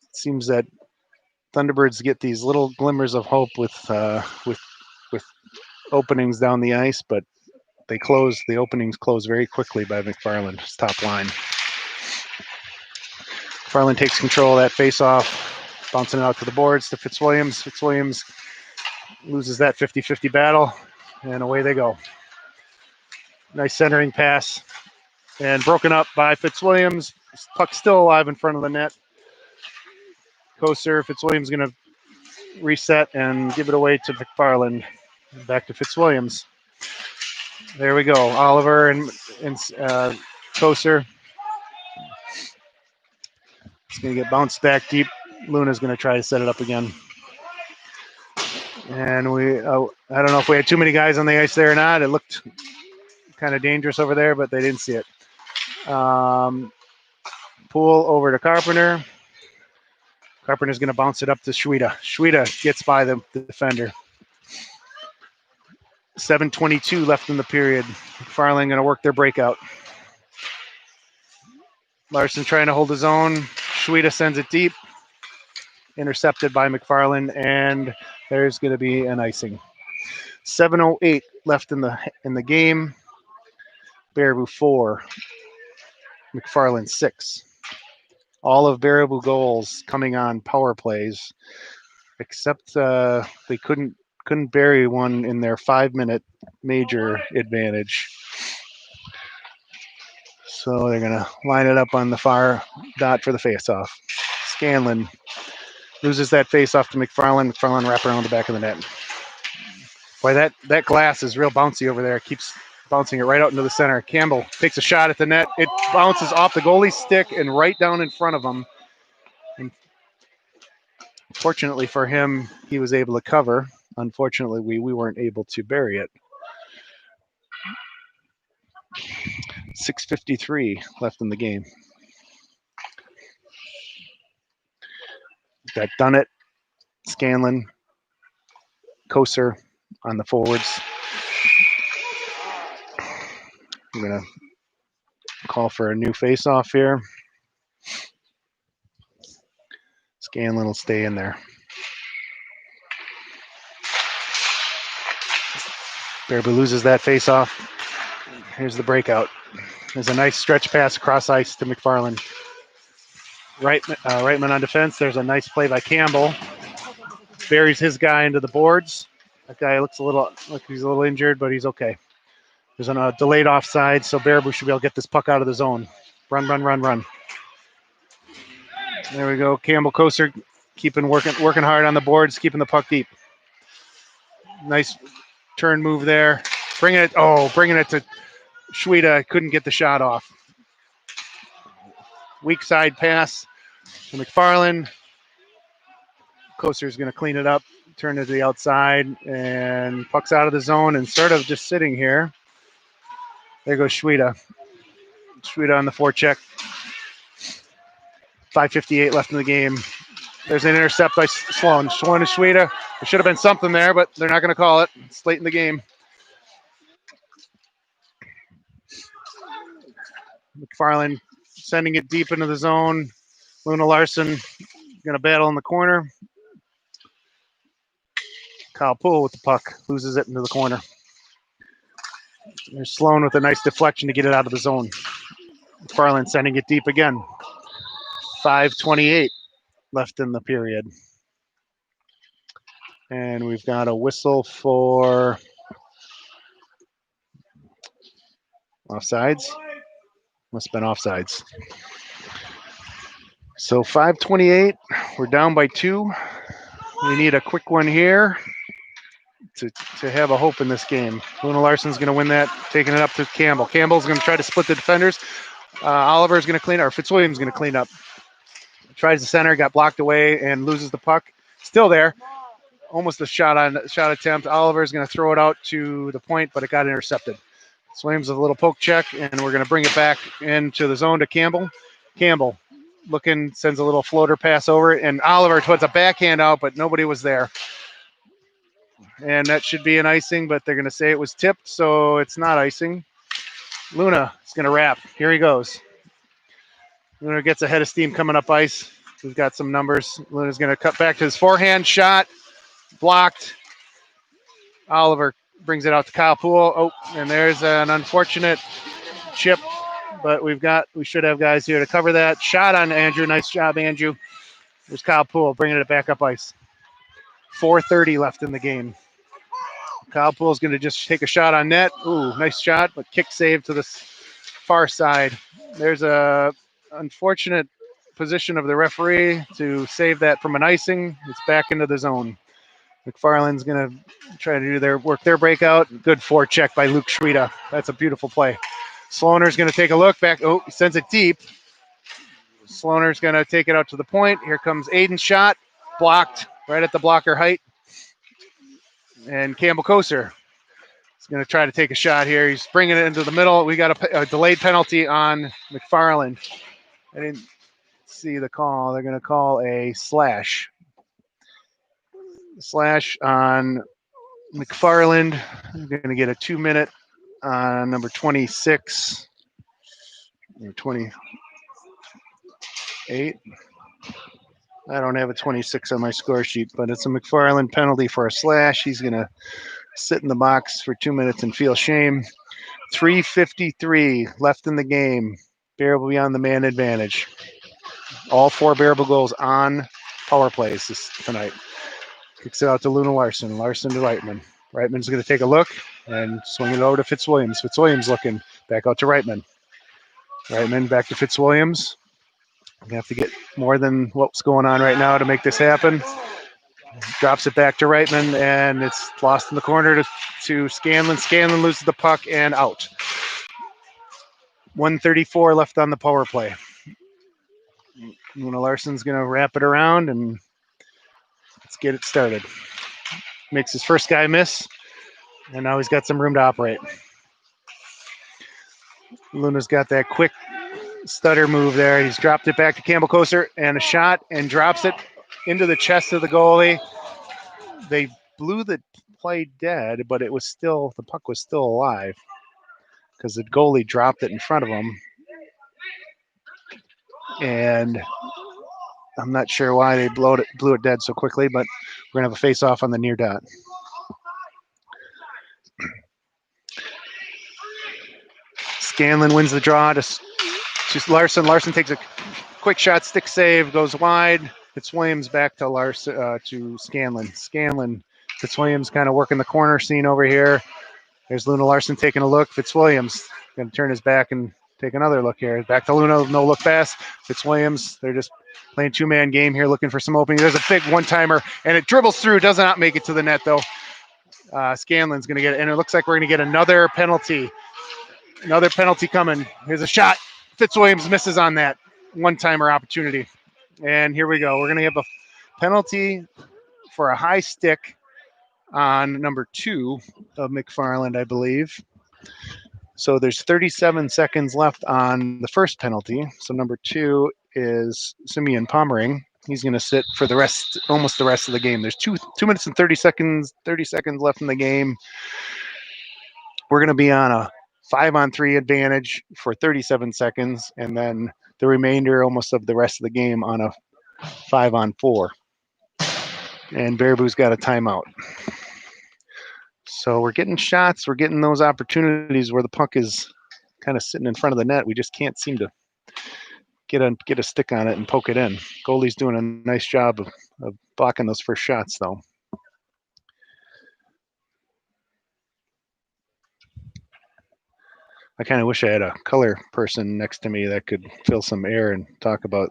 Speaker 1: It seems that Thunderbirds get these little glimmers of hope with openings down the ice, but the openings close very quickly by McFarland's top line. McFarland takes control of that face-off, bouncing it out to the boards to Fitzwilliams. Fitzwilliams loses that 50-50 battle, and away they go. Nice centering pass. And broken up by Fitzwilliams. Puck still alive in front of the net. Koser, Fitzwilliams going to reset and give it away to McFarland. Back to Fitzwilliams. There we go. Oliver and Koser. It's going to get bounced back deep. Luna's going to try to set it up again. And I don't know if we had too many guys on the ice there or not. It looked kind of dangerous over there, but they didn't see it. Pool over to Carpenter. Carpenter's going to bounce it up to Schweda. Schweda gets by the defender. 7:22 left in the period. McFarland going to work their breakout. Larson trying to hold his own. Schweda sends it deep. Intercepted by McFarland, and there's going to be an icing. 7:08 left in the game. Baraboo 4. McFarland 6. All of Baraboo goals coming on power plays, except they couldn't bury one in their 5-minute major advantage. So they're going to line it up on the far dot for the faceoff. Scanlon loses that faceoff to McFarland. McFarland wrap around the back of the net. Boy, that glass is real bouncy over there. It keeps bouncing it right out into the center. Campbell takes a shot at the net. It bounces off the goalie's stick and right down in front of him. And fortunately for him, he was able to cover. Unfortunately, we weren't able to bury it. 6:53 left in the game. Got Dunnett, Scanlon, Koser on the forwards. I'm going to call for a new face-off here. Scanlon will stay in there. Baraboo loses that face-off. Here's the breakout. There's a nice stretch pass across ice to McFarland. Reitman on defense. There's a nice play by Campbell. Buries his guy into the boards. That guy looks like he's a little injured, but he's okay. There's a delayed offside, so Baraboo should be able to get this puck out of the zone. Run. There we go. Campbell Koser working hard on the boards, keeping the puck deep. Nice turn move there. Bringing it to Schweda. Couldn't get the shot off. Weak side pass to McFarland. Koser's going to clean it up, turn it to the outside, and puck's out of the zone and sort of just sitting here. There goes Schweda. Schweda on the forecheck. 5:58 left in the game. There's an intercept by Sloan. Sloan to Schweda. There should have been something there, but they're not going to call it. It's late in the game. McFarland sending it deep into the zone. Luna Larson going to battle in the corner. Kyle Poole with the puck. Loses it into the corner. There's Sloan with a nice deflection to get it out of the zone. McFarland sending it deep again. 5:28 left in the period. And we've got a whistle for offsides. Must have been offsides. So 5:28, we're down by 2. We need a quick one here to have a hope in this game. Luna Larson's going to win that, taking it up to Campbell. Campbell's going to try to split the defenders. Oliver's going to clean up, or Fitzwilliams going to clean up. Tries the center, got blocked away, and loses the puck. Still there. Almost a shot attempt. Oliver's going to throw it out to the point, but it got intercepted. Williams with a little poke check, and we're going to bring it back into the zone to Campbell. Campbell sends a little floater pass over, and Oliver puts a backhand out, but nobody was there. And that should be an icing, but they're going to say it was tipped, so it's not icing. Luna is going to wrap. Here he goes. Luna gets a head of steam coming up ice. We've got some numbers. Luna's going to cut back to his forehand shot. Blocked. Oliver brings it out to Kyle Poole. Oh, and there's an unfortunate chip, but we should have guys here to cover that. Shot on Andrew. Nice job, Andrew. There's Kyle Poole bringing it back up ice. 4:30 left in the game. Kyle Poole's going to just take a shot on net. Ooh, nice shot, but kick save to the far side. There's a unfortunate position of the referee to save that from an icing. It's back into the zone. McFarland's going to try to do their breakout. Good forecheck by Luke Schweda. That's a beautiful play. Sloaner's going to take a look back. Oh, he sends it deep. Sloaner's going to take it out to the point. Here comes Aiden's shot. Blocked right at the blocker height. And Campbell Koser is going to try to take a shot here. He's bringing it into the middle. We got a delayed penalty on McFarland. I didn't see the call. They're going to call a slash. Slash on McFarland. They're going to get a 2-minute on number 26 or 28. I don't have a 26 on my score sheet, but it's a McFarland penalty for a slash. He's going to sit in the box for 2 minutes and feel shame. 3:53 left in the game. Bear will be on the man advantage. All 4 Bearable goals on power plays tonight. Kicks it out to Luna Larson. Larson to Reitman. Reitman's going to take a look and swing it over to Fitzwilliams. Fitzwilliams looking back out to Reitman. Reitman back to Fitzwilliams. We have to get more than what's going on right now to make this happen. Drops it back to Reitman, and it's lost in the corner to Scanlon. Scanlon loses the puck and out. 1:34 left on the power play. Luna Larson's going to wrap it around, and let's get it started. Makes his first guy miss, and now he's got some room to operate. Luna's got that quick stutter move there. He's dropped it back to Campbell Koser, and a shot, and drops it into the chest of the goalie. They blew the play dead, but it was still, the puck was still alive because the goalie dropped it in front of him. And I'm not sure why they blew it dead so quickly, but we're going to have a face-off on the near dot. Scanlon wins the draw to Larson. Larson takes a quick shot, stick save, goes wide. Fitzwilliams back to Larson to Scanlon. Scanlon, Fitzwilliams kind of working the corner scene over here. There's Luna Larson taking a look. Fitzwilliams going to turn his back and take another look here. Back to Luna, no look pass. Fitzwilliams, they're just playing 2-man game here, looking for some opening. There's a big one-timer, and it dribbles through. Does not make it to the net, though. Scanlon's going to get it, and it looks like we're going to get another penalty. Another penalty coming. Here's a shot. Fitzwilliams misses on that one-timer opportunity. And here we go. We're going to have a penalty for a high stick on number 2 of McFarland, I believe. So there's 37 seconds left on the first penalty. So number 2 is Simeon Pommering. He's going to sit for the rest, almost the rest of the game. There's 2 minutes and 30 seconds left in the game. We're going to be on a 5-on-3 advantage for 37 seconds, and then the remainder, almost of the rest of the game, on a 5-on-4. And Baraboo's got a timeout. So we're getting shots. We're getting those opportunities where the puck is kind of sitting in front of the net. We just can't seem to get a stick on it and poke it in. Goalie's doing a nice job of blocking those first shots, though. I kind of wish I had a color person next to me that could fill some air and talk about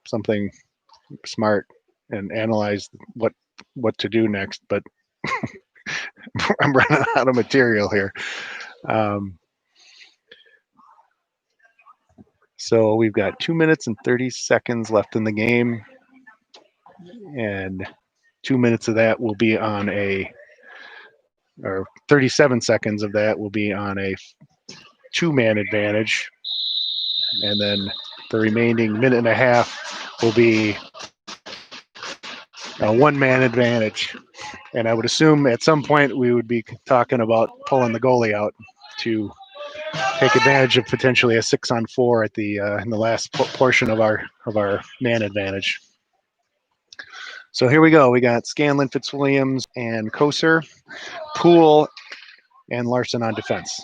Speaker 1: something smart and analyze what to do next, but I'm running out of material here. So we've got 2 minutes and 30 seconds left in the game, and 2 minutes of that will be on or 37 seconds of that will be on a 2-man advantage, and then the remaining minute and a half will be a 1-man advantage. And I would assume at some point we would be talking about pulling the goalie out to take advantage of potentially a 6-on-4 at the in the last portion of our man advantage. So here we go. We got Scanlon, Fitzwilliams, and Koser, Poole, and Larson on defense.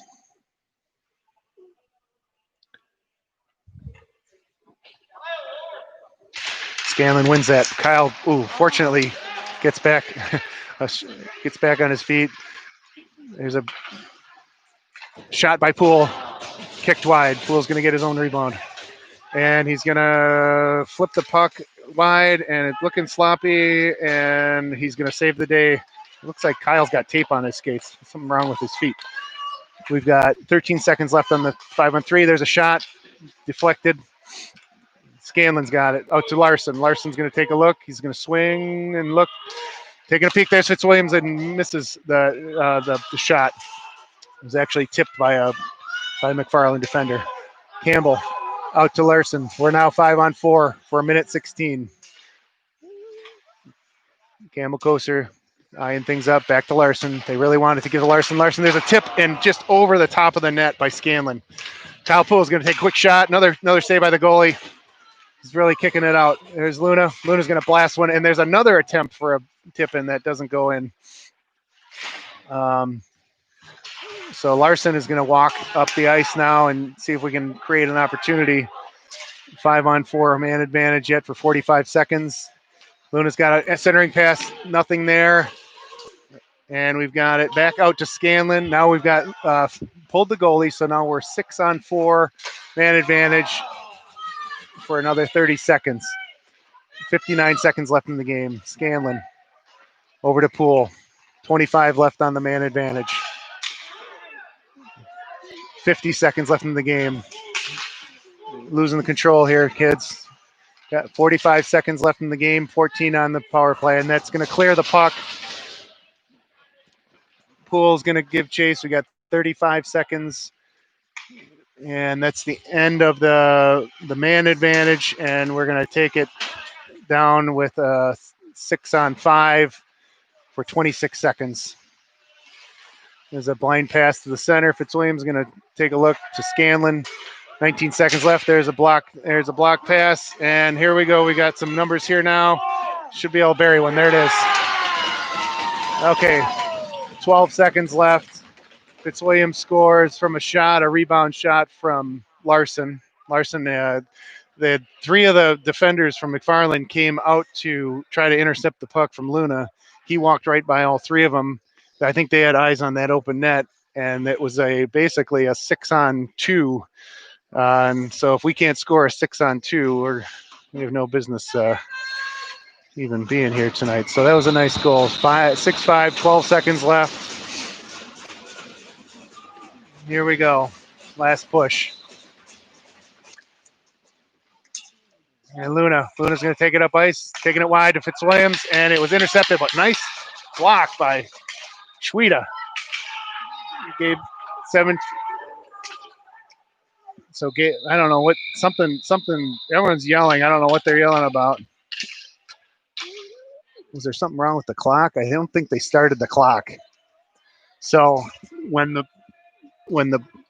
Speaker 1: Scanlon wins that. Kyle, fortunately, gets back on his feet. There's a shot by Poole, kicked wide. Poole's going to get his own rebound. And he's going to flip the puck wide, and it's looking sloppy, and he's going to save the day. It looks like Kyle's got tape on his skates. Something wrong with his feet. We've got 13 seconds left on the 5-on-3. There's a shot, deflected. Scanlon's got it. Out to Larson. Larson's going to take a look. He's going to swing and look. Taking a peek. There's Fitzwilliams and misses the shot. It was actually tipped by a McFarland defender. Campbell out to Larson. We're now 5-on-4 for a minute 16. Campbell Koser eyeing things up. Back to Larson. They really wanted to give to Larson. Larson, there's a tip and just over the top of the net by Scanlon. Kyle Poole is going to take a quick shot. Another save by the goalie. He's really kicking it out. There's Luna. Luna's going to blast one, and there's another attempt for a tip in that doesn't go in. So Larson is going to walk up the ice now and see if we can create an opportunity. 5-on-4 man advantage yet for 45 seconds. Luna's got a centering pass, nothing there. And we've got it back out to Scanlon. Now we've got pulled the goalie, so now we're 6-on-4 man advantage for another 30 seconds. 59 seconds left in the game. Scanlon over to Poole. 25 left on the man advantage. 50 seconds left in the game. Losing the control here, kids. Got 45 seconds left in the game, 14 on the power play, and that's going to clear the puck. Poole's going to give chase. We got 35 seconds, and that's the end of the man advantage, and we're going to take it down with a 6-on-5 for 26 seconds. There's a blind pass to the center. Fitzwilliams going to take a look to Scanlon. 19 seconds left. There's a block pass, and here we go. We got some numbers here now. Should be able to bury one. There it is. Okay, 12 seconds left. Fitzwilliams scores from a rebound shot from Larson. The three of the defenders from McFarland came out to try to intercept the puck from Luna. He walked right by all three of them. I think they had eyes on that open net, and it was basically a 6-on-2. And so if we can't score a 6-on-2, we have no business even being here tonight. So that was a nice goal. 6-5, 12 seconds left. Here we go. Last push. And Luna's going to take it up ice, taking it wide to Fitzwilliams, and it was intercepted, but nice block by Schweda. He gave 7. So I don't know what something. Everyone's yelling. I don't know what they're yelling about. Was there something wrong with the clock? I don't think they started the clock. So when the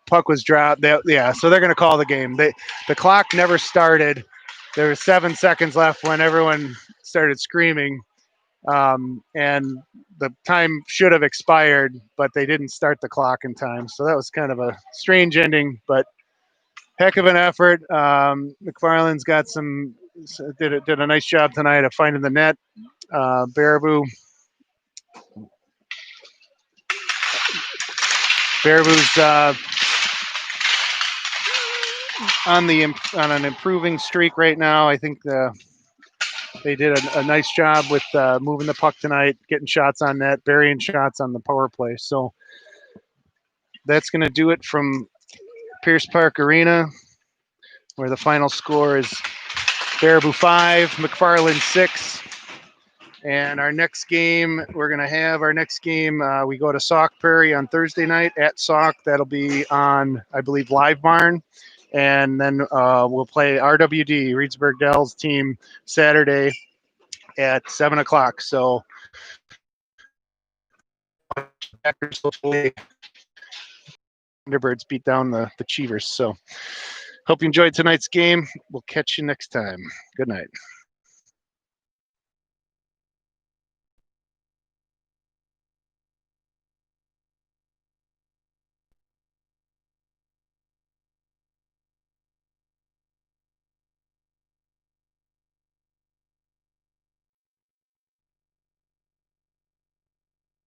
Speaker 1: puck was dropped, so they're going to call the game. The clock never started. There was 7 seconds left when everyone started screaming, and the time should have expired, but they didn't start the clock in time. So that was kind of a strange ending, but heck of an effort. McFarland's got did a nice job tonight of finding the net. Baraboo's on an improving streak right now. I think they did a nice job with moving the puck tonight, getting shots on net, burying shots on the power play. So that's going to do it from Pierce Park Arena, where the final score is Baraboo 5, McFarland 6. And our next game, we go to Sauk Prairie on Thursday night at Sauk. That'll be on, I believe, Live Barn. And then we'll play RWD, Reedsburg Dell's team, Saturday at 7 o'clock. So hopefully Thunderbirds beat down the Cheevers. So hope you enjoyed tonight's game. We'll catch you next time. Good night.